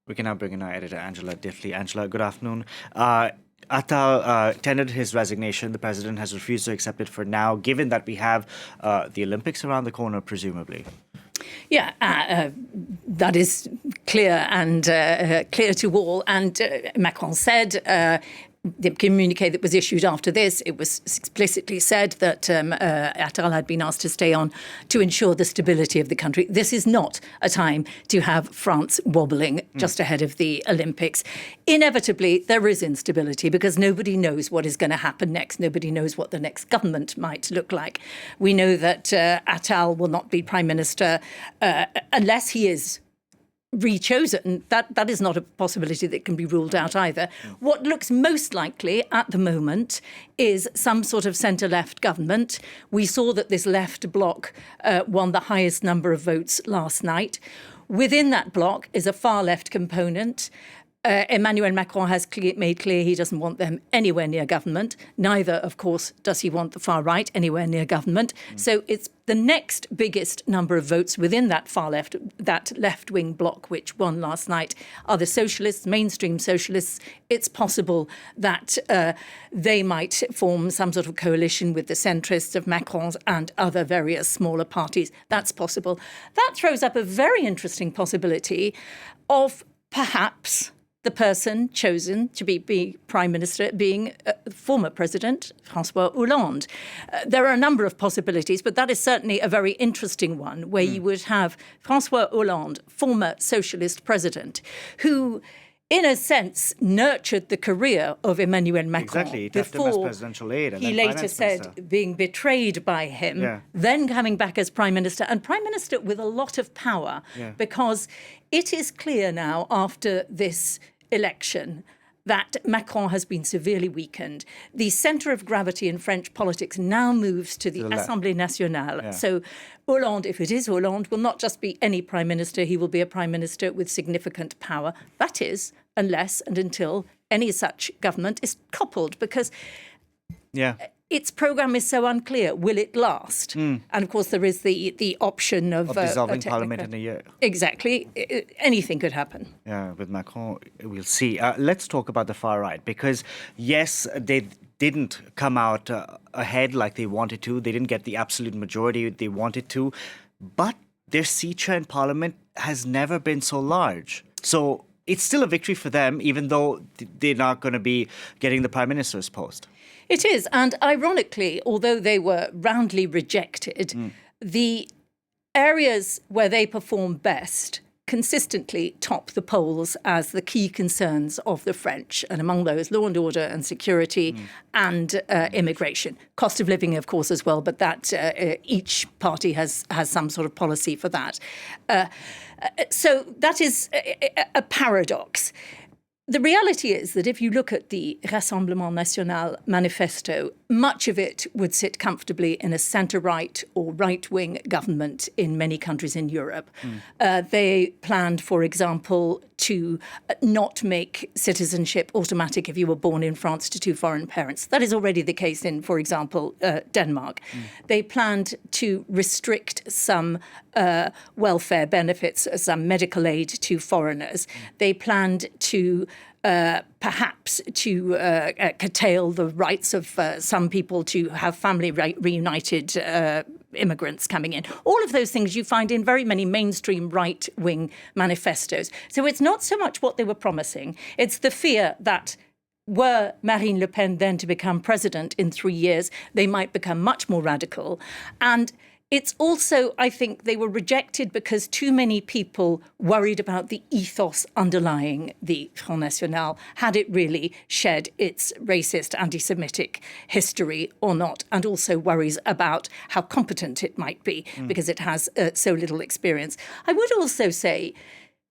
We can now bring in our editor, Angela Diffley. Angela, good afternoon. Attal tendered his resignation. The president has refused to accept it for now, given that we have the Olympics around the corner, presumably. Yeah, that is clear and clear to all. And Macron said the communique that was issued after this, it was explicitly said that Attal had been asked to stay on to ensure the stability of the country. This is not a time to have France wobbling just ahead of the Olympics. Inevitably, there is instability because nobody knows what is going to happen next. Nobody knows what the next government might look like. We know that Attal will not be Prime Minister unless he is rechosen. That is not a possibility that can be ruled out either. What looks most likely at the moment is some sort of centre-left government. We saw that this left bloc won the highest number of votes last night. Within that bloc is a far-left component. Emmanuel Macron has made clear he doesn't want them anywhere near government. Neither, of course, does he want the far right anywhere near government. So it's the next biggest number of votes within that far left, that left-wing bloc, which won last night, are the socialists, mainstream socialists. It's possible that they might form some sort of coalition with the centrists of Macron's and other various smaller parties. That's possible. That throws up a very interesting possibility of perhaps the person chosen to be Prime Minister being former President François Hollande. There are a number of possibilities, but that is certainly a very interesting one, where you would have François Hollande, former socialist president, who in a sense, nurtured the career of Emmanuel Macron. Exactly, he left him as presidential aide. And he later said being betrayed by him, then coming back as Prime Minister, and Prime Minister with a lot of power, because it is clear now after this election that Macron has been severely weakened. The centre of gravity in French politics now moves to the Assemblée Nationale. So Hollande, if it is Hollande, will not just be any Prime Minister, he will be a Prime Minister with significant power. That is, unless and until any such government is toppled, because its programme is so unclear. Will it last? And of course, there is the option of dissolving parliament in a year. Exactly. Anything could happen. Yeah, with Macron, we'll see. Let's talk about the far right, because yes, they didn't come out ahead like they wanted to. They didn't get the absolute majority they wanted to, but their seat share in parliament has never been so large. So it's still a victory for them, even though they're not going to be getting the Prime Minister's post. It is. And ironically, although they were roundly rejected, the areas where they perform best consistently top the polls as the key concerns of the French. And among those, law and order and security and immigration. Cost of living, of course, as well, but that each party has some sort of policy for that. So that is a paradox. The reality is that if you look at the Rassemblement National manifesto, much of it would sit comfortably in a centre-right or right-wing government in many countries in Europe. They planned, for example, to not make citizenship automatic if you were born in France to two foreign parents. That is already the case in, for example, Denmark. They planned to restrict some welfare benefits, some medical aid to foreigners. They planned to perhaps to curtail the rights of some people to have family reunited immigrants coming in. All of those things you find in very many mainstream right-wing manifestos. So it's not so much what they were promising, it's the fear that were Marine Le Pen then to become president in 3 years, they might become much more radical. And it's also, I think, they were rejected because too many people worried about the ethos underlying the Front National. Had it really shed its racist, anti-Semitic history or not? And also worries about how competent it might be because it has so little experience. I would also say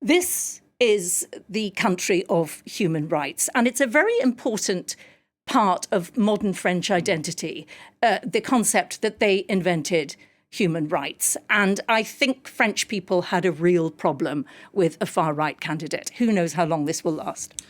this is the country of human rights, and it's a very important part of modern French identity, the concept that they invented human rights. And I think French people had a real problem with a far-right candidate. Who knows how long this will last?